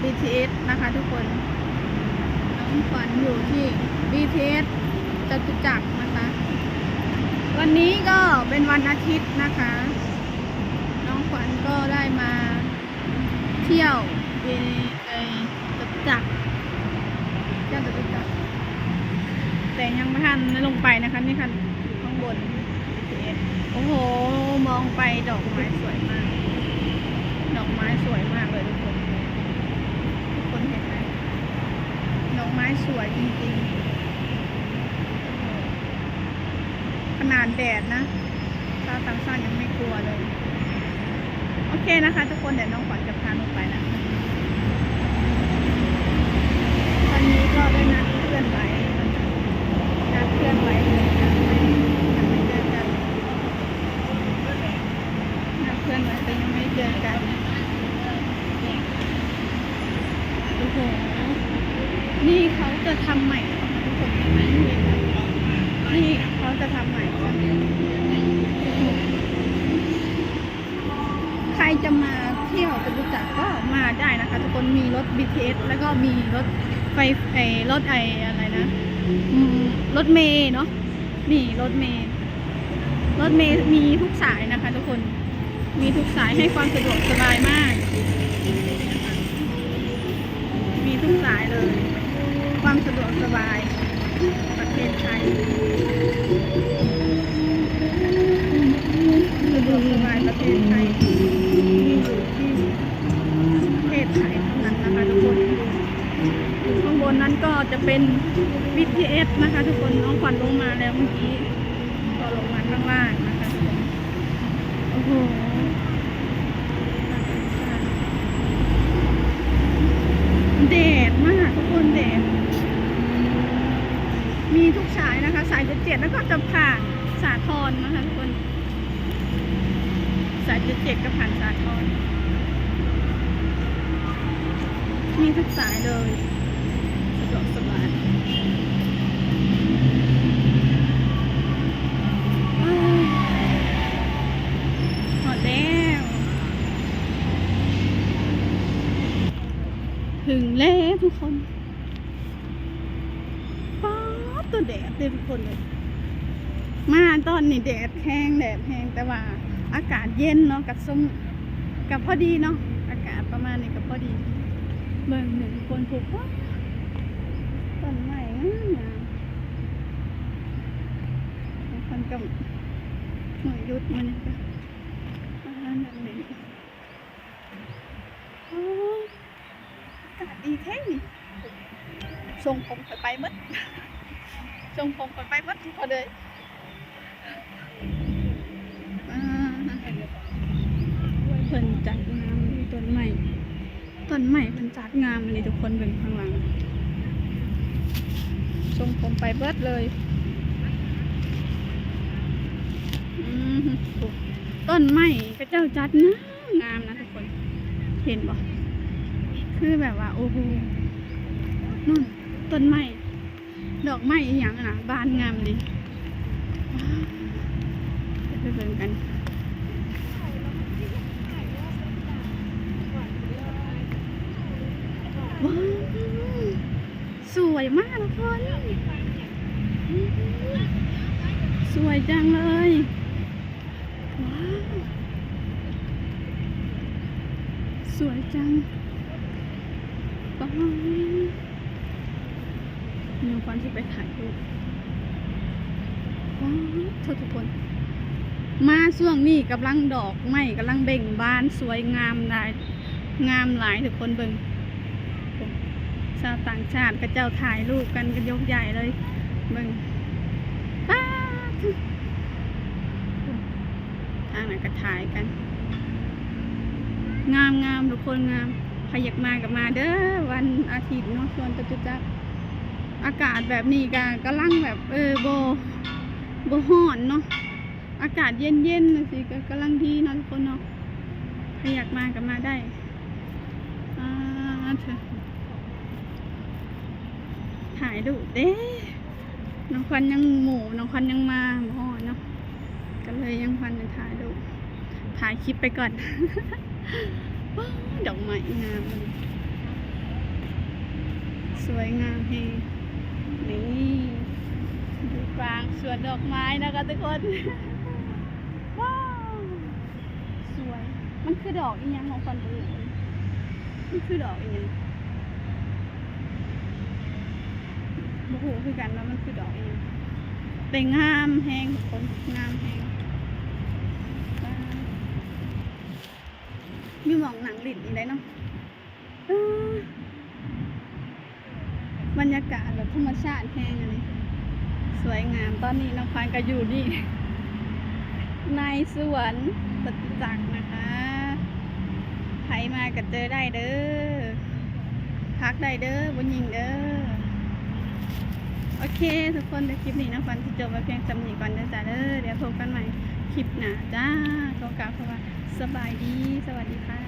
BTS นะคะทุกคนน้องขวัญอยู่ที่ BTS จตุจักรนะคะวันนี้ก็เป็นวันอาทิตย์นะคะน้องขวัญก็ได้มาเที่ยวที่จตุจักรแต่ยังไม่ทันลงไปนะคะนี่ค่ะอยู่ข้างบน BTS โอ้โหมองไปดอกไม้สวยมากดอกไม้สวยมากเลยทุกคนเห็นไหมดอกไม้สวยจริงๆขนาดแดดนะชาวต่างชาติยังไม่กลัวเลยโอเคนะคะทุกคนเดี๋ยวน้องขวัญจะพาลงไปนะตอนนี้ก็ได้นัดเพื่อนไว้แต่ยังไม่เจอกันโอ้โหนี่เขาจะทำใหม่ทุกคนเห็นไหมนี่เขาจะทำใหม่ใครจะมาเที่ยวจตุจักรก็มาได้นะคะทุกคนมีรถ BTS แล้วก็มีรถไฟรถอะไรนะรถเมล์เนาะนี่รถเมล์มีทุกสายนะคะทุกคนมีทุกสายให้ความสะดวกสบายมากมีทุกสายเลยความสะดวกสบายประเทศไทยสะดวกสบายประเทศไทยมีอยู่ที่ประเทศไทยเท่านั้นนะคะทุกคนอยู่ข้างบนนั้นก็จะเป็น BTS นะคะทุกคนน้องขวัญลงมาแล้วเมื่อกี้ก็ลงมาข้างล่างนะคะโอ้โหแดดมากทุกคนแดดมีทุกสายนะคะสาย77แล้วก็จะผ่านสาทรนะคะทุกคนสาย77ก็ผ่านสาทรมีทุกสายเลยสะดวกสบายหมดแล้วถึงแล้วทุกคนป๊าบตัวแดดเลยทุกคนเลยมาตอนนี้แดดแห้งแต่ว่าอากาศเย็นเนาะกับพอดีเนาะอากาศประมาณนี้กับพอดีเบิ่งหนึ่งคนถูกว่าต้นไม้งามคนกับหน่วยยุดมันนี่ก็นั่นนี่อากาศดีแท้นี่ทรงผมไปมัดทรงผมไปมัดทุกคนเลยเพิ่นจัดงามต้นใหม่เพิ่นจัดงามเลยทุกคนเป็นข้างหลังทรงผมไปเบิดเลยต้นไม้ก็เจ้าจัดงามนะทุกคนเห็นบ่คือแบบว่าโอ้โหนู่นต้นไม้ดอกไม้อีหยังนะบานงามดิไปเบิ่งกันว้าวสวยมากทุกคนสวยจังเลยว้าวสวยจังป้ามีคนที่ไปถ่ายรูปว้าวทุกคนมาช่วงนี้กำลังดอกไม้กำลังเบ่งบานสวยงามหลายทุกคนเบิ่งชาวต่างชาติก็เจ้าถ่ายรูปกันยกใหญ่เลยเบิ่งทางไหนก็ถ่ายกันงามทุกคนงามใครอยากมากับมาเด้อวันอาทิตย์เนาะส่วนจตุจักรอากาศแบบนี้กำลังแบบโบฮ้อนเนาะอากาศเย็นๆสิก็กำลังดีเนาะทุกคนเนาะใครอยากมากับมาได้เถอะถ่ายดูเด้น้องควันยังน้องควันยังมาหม้อเนาะก็เลยยังควันจะถ่ายคลิปไปก่อน ดอกไม้งามเลย สวยงามเฮนี่ดูกลางสวนดอกไม้นะคะทุกคน ว้าวสวยมันคือดอกอีหยังของคนดูมันคือดอกอีหยังโอ้โหคือกันว่ามันคือดอกอีหยังแต่งามแฮงทุกคนงามแฮงว้าวมีหมองหนังหลินอีกได้เนาะอ้าบรรยากาศแบบธรรมชาติแฮงอันนี้สวยงามตอนนี้น้องพานก็อยู่นี่ ในสวนจตุจักรนะคะใครมาก็เจอได้เด้อพักได้เด้อบนยิงเด้อโอเคทุกคนในคลิปนี้นะฟันจะจบไปเพียงจำนี้ก่อนเด้อจ้าเด้อเดี๋ยวพบกันใหม่คลิปหน้าจ้าขอกล่าวคำว่าสบายดีสวัสดีค่ะ